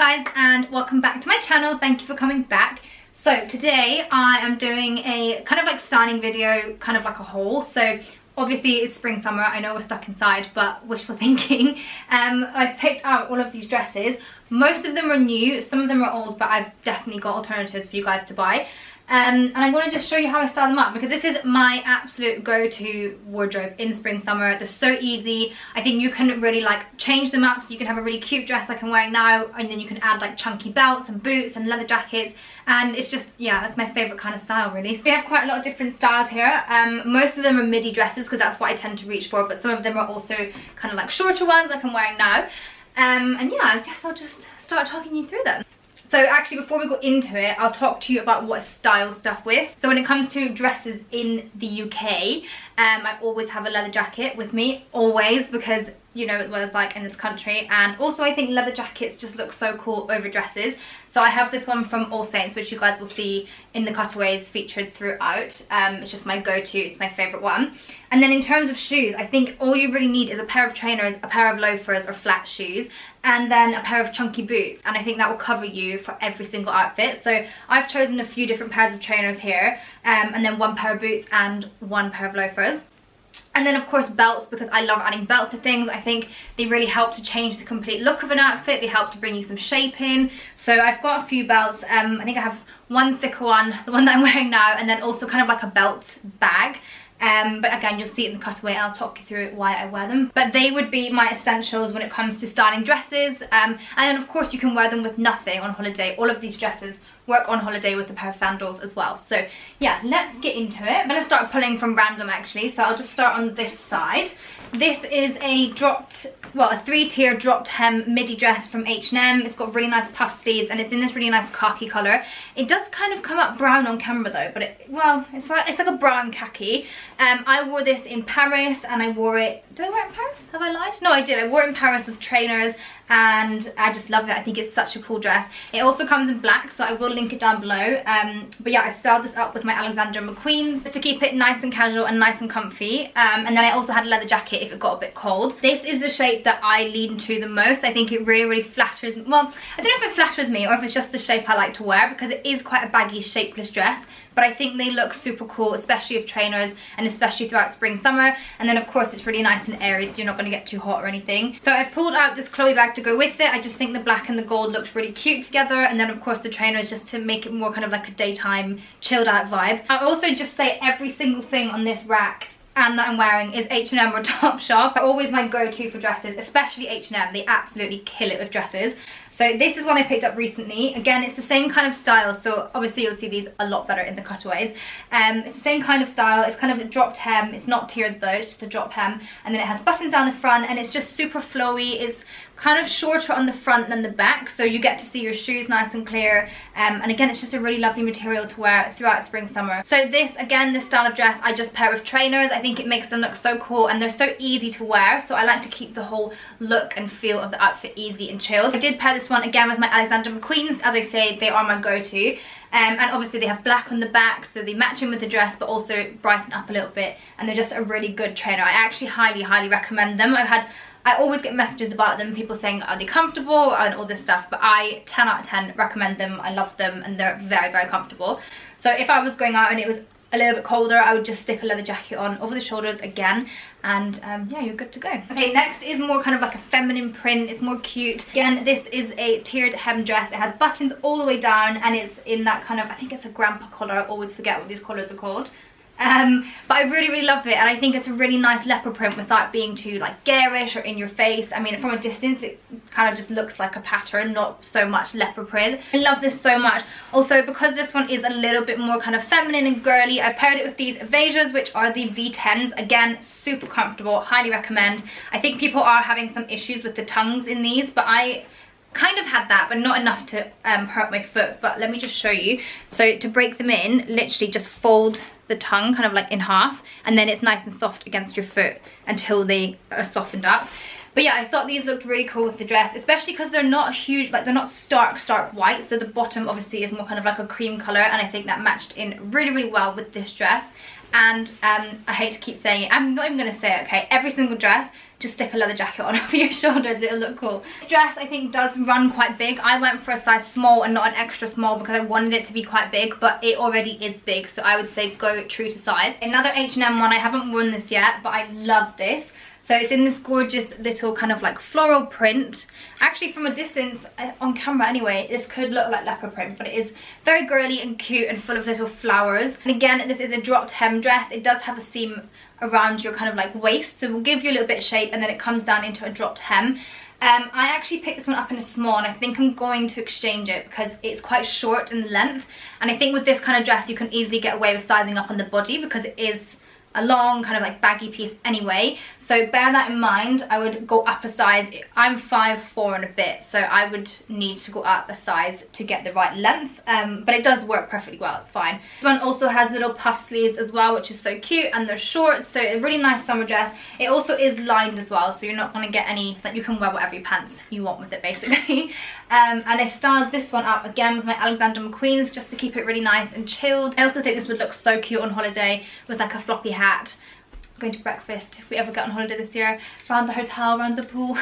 guys, and welcome back to my channel. Thank you for coming back. So today I am doing a kind of like styling video, kind of like a haul. So obviously it's spring summer, I know we're stuck inside, but wishful thinking. I've picked out all of these dresses. Most of them are new, some of them are old, but I've definitely got alternatives for you guys to buy. And I'm going to just show you how I style them up, because this is my absolute go-to wardrobe in spring summer. They're so easy. I think you can really like change them up, so you can have a really cute dress like I'm wearing now, and then you can add like chunky belts and boots and leather jackets, and it's just, yeah, that's my favorite kind of style really. So we have quite a lot of different styles here. Most of them are midi dresses because that's what I tend to reach for, but some of them are also kind of like shorter ones like I'm wearing now. And yeah, I guess I'll just start talking you through them. So actually, before we go into it, I'll talk to you about what I style stuff with. So when it comes to dresses in the UK, I always have a leather jacket with me, always, because you know what it's like in this country. And also I think leather jackets just look so cool over dresses. So I have this one from All Saints, which you guys will see in the cutaways featured throughout. It's just my go-to, it's my favourite one. And then in terms of shoes, I think all you really need is a pair of trainers, a pair of loafers or flat shoes, and then a pair of chunky boots, and I think that will cover you for every single outfit. So I've chosen a few different pairs of trainers here, and then one pair of boots and one pair of loafers. And then of course belts, because I love adding belts to things. I think they really help to change the complete look of an outfit. They help to bring you some shape in. So I've got a few belts. I think I have one thicker one, the one that I'm wearing now, and then also kind of like a belt bag. But again, you'll see it in the cutaway and I'll talk you through why I wear them. But they would be my essentials when it comes to styling dresses. And then of course you can wear them with nothing on holiday. All of these dresses work on holiday with a pair of sandals as well. So yeah, let's get into it. I'm going to start pulling from random actually, so I'll just start on this side. This is a a three-tier dropped hem midi dress from H&M. It's got really nice puff sleeves and it's in this really nice khaki colour. It does kind of come up brown on camera though, but it's like a brown khaki. I wore this in Paris, and I wore it, did I wear it in Paris? Have I lied? No, I did. I wore it in Paris with trainers, and I just love it. I think it's such a cool dress. It also comes in black, so I will link it down below. But yeah, I styled this up with my Alexander McQueen just to keep it nice and casual and nice and comfy. And then I also had a leather jacket if it got a bit cold. This is the shape that I lean to the most. I think it really flatters, well, I don't know if it flatters me or if it's just the shape I like to wear, because it is quite a baggy, shapeless dress. But I think they look super cool, especially with trainers and especially throughout spring, summer. And then of course it's really nice and airy, so you're not going to get too hot or anything. So I've pulled out this Chloe bag to go with it. I just think the black and the gold looks really cute together. And then of course the trainers just to make it more kind of like a daytime chilled out vibe. I also just say every single thing on this rack and that I'm wearing is H&M or Topshop. They're always my go-to for dresses, especially H&M. They absolutely kill it with dresses. So this is one I picked up recently. Again, it's the same kind of style, so obviously you'll see these a lot better in the cutaways. It's the same kind of style. It's kind of a dropped hem. It's not tiered though, it's just a drop hem. And then it has buttons down the front, and it's just super flowy. It's kind of shorter on the front than the back, so you get to see your shoes nice and clear. And again, it's just a really lovely material to wear throughout spring, summer. So this, again, this style of dress I just pair with trainers. I think it makes them look so cool, and they're so easy to wear, so I like to keep the whole look and feel of the outfit easy and chilled. I did pair this one again with my Alexander McQueens. As I say, they are my go-to. And obviously they have black on the back, so they match in with the dress but also brighten up a little bit, and they're just a really good trainer. I actually highly recommend them. I always get messages about them, people saying are they comfortable and all this stuff, but I 10 out of 10 recommend them. I love them and they're very comfortable. So if I was going out and it was a little bit colder, I would just stick a leather jacket on over the shoulders again, and yeah, you're good to go. Okay, next is more kind of like a feminine print. It's more cute. Again, this is a tiered hem dress. It has buttons all the way down, and it's in that kind of, I think it's a grandpa collar. I always forget what these collars are called. But I really love it, and I think it's a really nice leopard print without being too like garish or in your face. I mean, from a distance it kind of just looks like a pattern, not so much leopard print. I love this so much. Also, because this one is a little bit more kind of feminine and girly, I paired it with these Evasias, which are the V10s. Again, super comfortable, highly recommend. I think people are having some issues with the tongues in these, but I kind of had that, but not enough to hurt my foot. But let me just show you. So to break them in, literally just fold the tongue kind of like in half, and then it's nice and soft against your foot until they are softened up. But yeah, I thought these looked really cool with the dress, especially because they're not huge, like they're not stark white, so the bottom obviously is more kind of like a cream colour, and I think that matched in really well with this dress. And I hate to keep saying it, I'm not even going to say it, okay? Every single dress, just stick a leather jacket on over your shoulders, it'll look cool. This dress I think does run quite big. I went for a size small and not an extra small because I wanted it to be quite big, but it already is big, so I would say go true to size. Another H&M one, I haven't worn this yet, but I love this. So it's in this gorgeous little kind of like floral print. Actually from a distance, on camera anyway, this could look like leopard print, but it is very girly and cute and full of little flowers. And again, this is a dropped hem dress. It does have a seam around your kind of like waist, so it will give you a little bit of shape, and then it comes down into a dropped hem. I actually picked this one up in a small, and I think I'm going to exchange it because it's quite short in the length. And I think with this kind of dress, you can easily get away with sizing up on the body because it is a long kind of like baggy piece anyway, so bear that in mind. I would go up a size. I'm 5'4" and a bit, so I would need to go up a size to get the right length, but it does work perfectly well, it's fine. This one also has little puff sleeves as well, which is so cute, and they're short, so a really nice summer dress. It also is lined as well, so you're not going to get any, like, you can wear whatever pants you want with it basically. And I styled this one up again with my Alexander McQueen's just to keep it really nice and chilled. I also think this would look so cute on holiday with like a floppy hat, going to breakfast if we ever get on holiday this year, around the hotel, around the pool.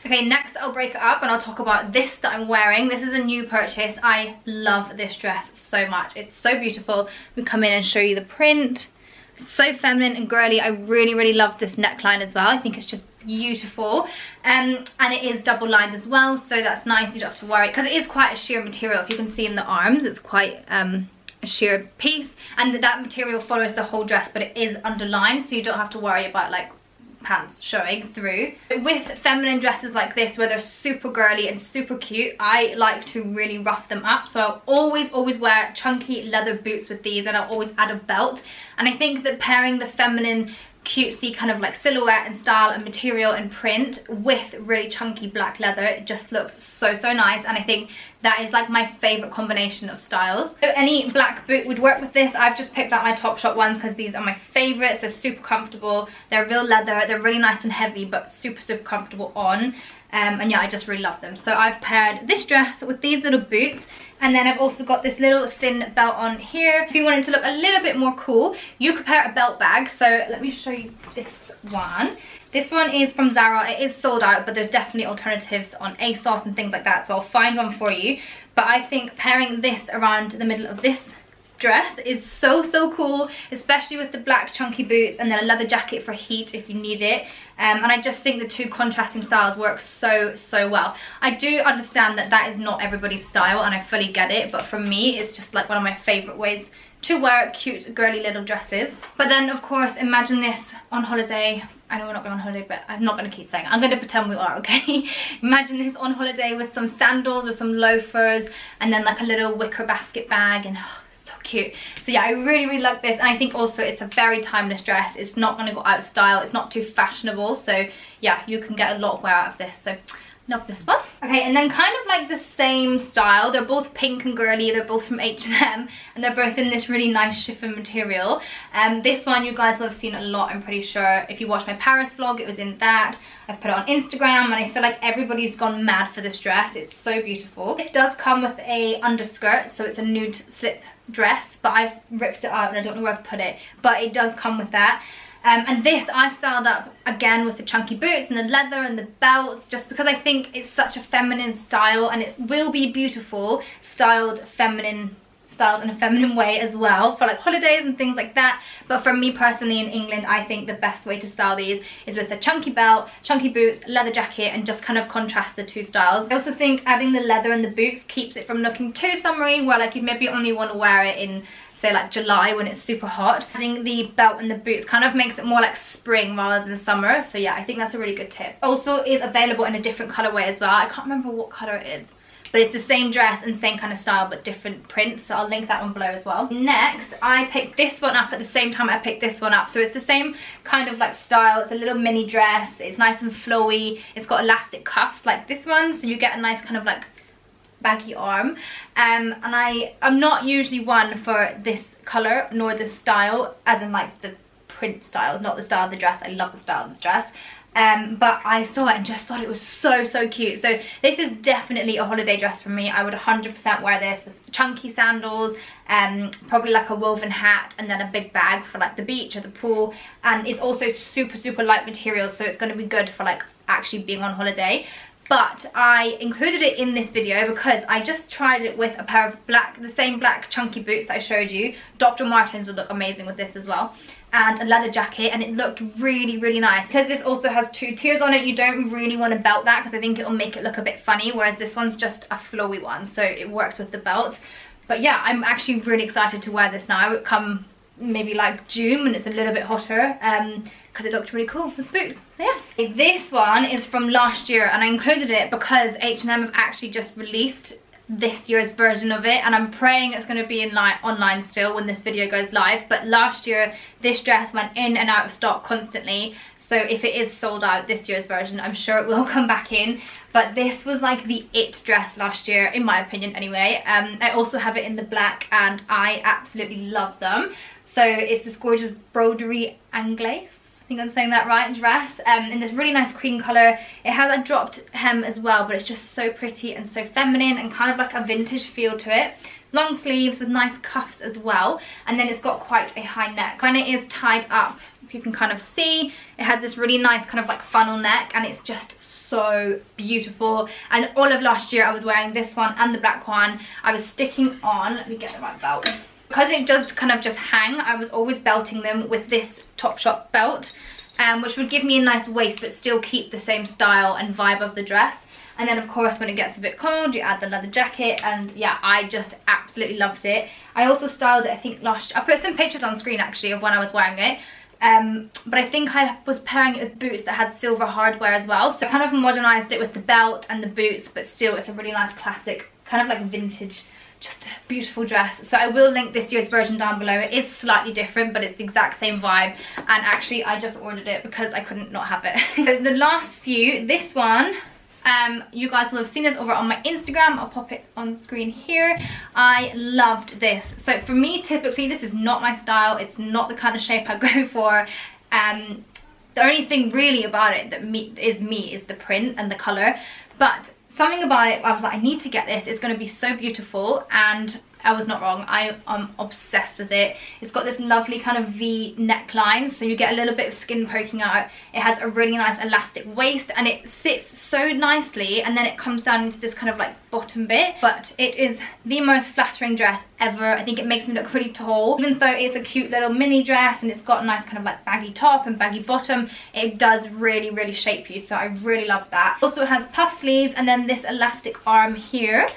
Okay, next I'll break it up and I'll talk about this that I'm wearing. This is a new purchase. I love this dress so much. It's so beautiful. We come in and show you the print. It's so feminine and girly. I really love this neckline as well. I think it's just beautiful, and it is double lined as well, so that's nice. You don't have to worry because it is quite a sheer material. If you can see in the arms, it's quite a sheer piece, and that material follows the whole dress, but it is underlined, so you don't have to worry about like pants showing through. With feminine dresses like this where they're super girly and super cute, I like to really rough them up, so I'll always wear chunky leather boots with these, and I'll always add a belt. And I think that pairing the feminine cutesy kind of like silhouette and style and material and print with really chunky black leather, it just looks so nice, and I think that is like my favorite combination of styles. So any black boot would work with this. I've just picked out my Topshop ones because these are my favorites. They're super comfortable, they're real leather, they're really nice and heavy, but super comfortable on. And yeah, I just really love them. So I've paired this dress with these little boots, and then I've also got this little thin belt on here. If you wanted to look a little bit more cool, you could pair a belt bag. So let me show you this one. This one is from Zara. It is sold out, but there's definitely alternatives on ASOS and things like that, so I'll find one for you. But I think pairing this around the middle of this dress is so cool, especially with the black chunky boots and then a leather jacket for heat if you need it. And I just think the two contrasting styles work so well. I do understand that that is not everybody's style, and I fully get it, but for me it's just like one of my favorite ways to wear cute girly little dresses. But then of course imagine this on holiday. I know we're not going on holiday, but I'm not going to keep saying it. I'm going to pretend we are, okay? Imagine this on holiday with some sandals or some loafers, and then like a little wicker basket bag, and so cute. So yeah, I really like this, and I think also it's a very timeless dress. It's not going to go out of style, it's not too fashionable, so yeah, you can get a lot of wear out of this. So love this one. Okay, and then kind of like the same style, they're both pink and girly, they're both from H&M, and they're both in this really nice chiffon material. This one you guys will have seen a lot, I'm pretty sure. If you watched my Paris vlog, it was in that. I've put it on Instagram, and I feel like everybody's gone mad for this dress. It's so beautiful. This does come with a underskirt, so it's a nude slip dress, but I've ripped it out and I don't know where I've put it, but it does come with that. And this I styled up again with the chunky boots and the leather and the belts, just because I think it's such a feminine style, and it will be beautiful styled in a feminine way as well for like holidays and things like that. But for me personally in England, I think the best way to style these is with a chunky belt, chunky boots, leather jacket, and just kind of contrast the two styles. I also think adding the leather and the boots keeps it from looking too summery, where like you maybe only want to wear it in say like July when it's super hot. Adding the belt and the boots kind of makes it more like spring rather than summer. So yeah, I think that's a really good tip. Also is available in a different colorway as well. I can't remember what color it is, but it's the same dress and same kind of style but different print, so I'll link that one below as well. Next, I picked this one up at the same time I picked this one up. So it's the same kind of like style. It's a little mini dress, it's nice and flowy, it's got elastic cuffs like this one, so you get a nice kind of like baggy arm. And I'm not usually one for this color nor this style, as in like the print style, not the style of the dress. I love the style of the dress. but I saw it and just thought it was so cute. So this is definitely a holiday dress for me. I would 100% wear this with chunky sandals, probably like a woven hat, and then a big bag for like the beach or the pool. And it's also super light material, so it's going to be good for like actually being on holiday. But I included it in this video because I just tried it with a pair of the same black chunky boots that I showed you. Dr. Martens would look amazing with this as well. And a leather jacket, and it looked really nice. Because this also has 2 tiers on it, you don't really want to belt that because I think it'll make it look a bit funny, whereas this one's just a flowy one, so it works with the belt. But yeah, I'm actually really excited to wear this now. It would come maybe like June when it's a little bit hotter, because it looked really cool with boots. So yeah. This one is from last year, and I included it because H&M have actually just released this year's version of it, and I'm praying it's going to be in online still when this video goes live. But last year this dress went in and out of stock constantly, so if it is sold out, this year's version, I'm sure it will come back in. But this was like the it dress last year, in my opinion anyway. I also have it in the black, and I absolutely love them. So it's this gorgeous broderie anglaise, I think I'm saying that right, dress, in this really nice cream colour. It has a dropped hem as well, but it's just so pretty and so feminine and kind of like a vintage feel to it. Long sleeves with nice cuffs as well, and then it's got quite a high neck. When it is tied up, if you can kind of see, it has this really nice kind of like funnel neck, and it's just so beautiful. And all of last year I was wearing this one and the black one. I was sticking on, let me get the right belt. Because it does kind of just hang, I was always belting them with this Topshop belt, which would give me a nice waist but still keep the same style and vibe of the dress. And then of course when it gets a bit cold, you add the leather jacket, and yeah, I just absolutely loved it. I also styled it, I think last year. I put some pictures on screen actually of when I was wearing it. But I think I was pairing it with boots that had silver hardware as well. So I kind of modernized it with the belt and the boots, but still it's a really nice classic, kind of like vintage, just a beautiful dress. So I will link this year's version down below. It is slightly different, but it's the exact same vibe. And actually I just ordered it because I couldn't not have it. The last few, this one, you guys will have seen this over on my Instagram. I'll pop it on screen here. I loved this. So for me, typically this is not my style. It's not the kind of shape I go for. The only thing really about it that is the print and the color. But something about it, I was like, I need to get this. It's going to be so beautiful, and I was not wrong. I am obsessed with it. It's got this lovely kind of V neckline, so you get a little bit of skin poking out. It has a really nice elastic waist, and it sits so nicely, and then it comes down into this kind of like bottom bit. But it is the most flattering dress ever. I think it makes me look really tall. Even though it's a cute little mini dress and it's got a nice kind of like baggy top and baggy bottom, it does really shape you, so I really love that. Also it has puff sleeves and then this elastic arm here.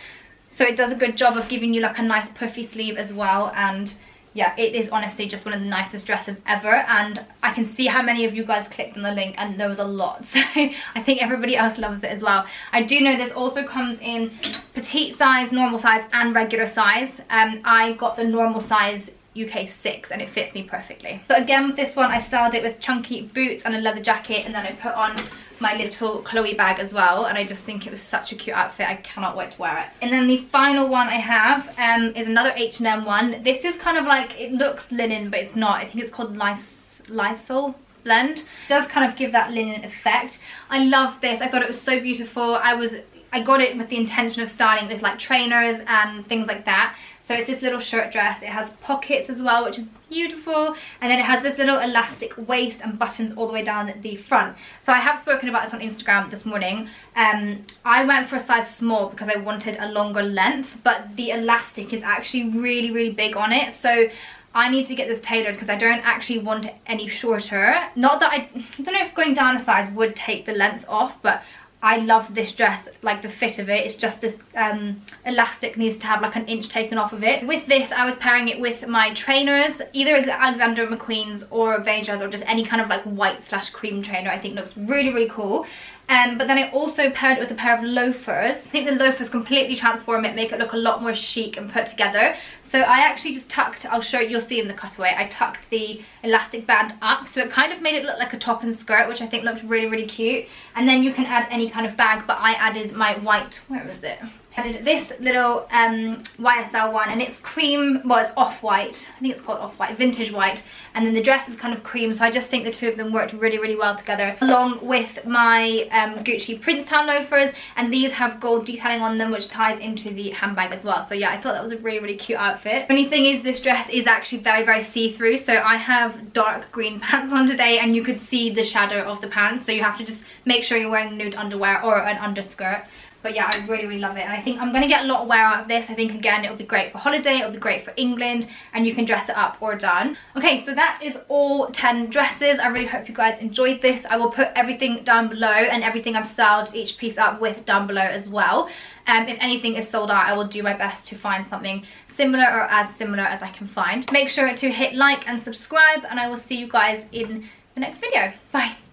So it does a good job of giving you like a nice puffy sleeve as well. And yeah, it is honestly just one of the nicest dresses ever. And I can see how many of you guys clicked on the link, and there was a lot. So I think everybody else loves it as well. I do know this also comes in petite size, normal size and regular size. I got the normal size UK 6 and it fits me perfectly. So again with this one I styled it with chunky boots and a leather jacket, and then I put on my little Chloe bag as well, and I just think it was such a cute outfit. I cannot wait to wear it. And then the final one I have is another H&M one. This is kind of like, it looks linen but it's not. I think it's called Lysol blend. It does kind of give that linen effect. I love this. I thought it was so beautiful. I got it with the intention of styling with like trainers and things like that. So it's this little shirt dress. It has pockets as well, which is beautiful. And then it has this little elastic waist and buttons all the way down the front. So I have spoken about this on Instagram this morning. I went for a size small because I wanted a longer length, but the elastic is actually really big on it. So I need to get this tailored because I don't actually want it any shorter. Not that I don't know if going down a size would take the length off, but I love this dress, like the fit of it. It's just this elastic needs to have like an inch taken off of it. With this, I was pairing it with my trainers, either Alexander McQueen's or Veja's, or just any kind of like white / cream trainer. I think looks really cool. But then I also paired it with a pair of loafers. I think the loafers completely transform it, make it look a lot more chic and put together. So I actually just tucked, I'll show you, you'll see in the cutaway, I tucked the elastic band up, so it kind of made it look like a top and skirt, which I think looked really cute. And then you can add any kind of bag, but I added my white, where was it? I did this little YSL one, and it's cream, well, it's off-white. I think it's called off-white, vintage white. And then the dress is kind of cream, so I just think the two of them worked really, really well together. Along with my Gucci Princetown loafers, and these have gold detailing on them, which ties into the handbag as well. So yeah, I thought that was a really, really cute outfit. The only thing is this dress is actually very, very see-through. So I have dark green pants on today, and you could see the shadow of the pants. So you have to just make sure you're wearing nude underwear or an underskirt. But yeah, I really, really love it. And I think I'm going to get a lot of wear out of this. I think, again, it'll be great for holiday. It'll be great for England. And you can dress it up or down. Okay, so that is all 10 dresses. I really hope you guys enjoyed this. I will put everything down below, and everything I've styled each piece up with down below as well. If anything is sold out, I will do my best to find something similar or as similar as I can find. Make sure to hit like and subscribe, and I will see you guys in the next video. Bye.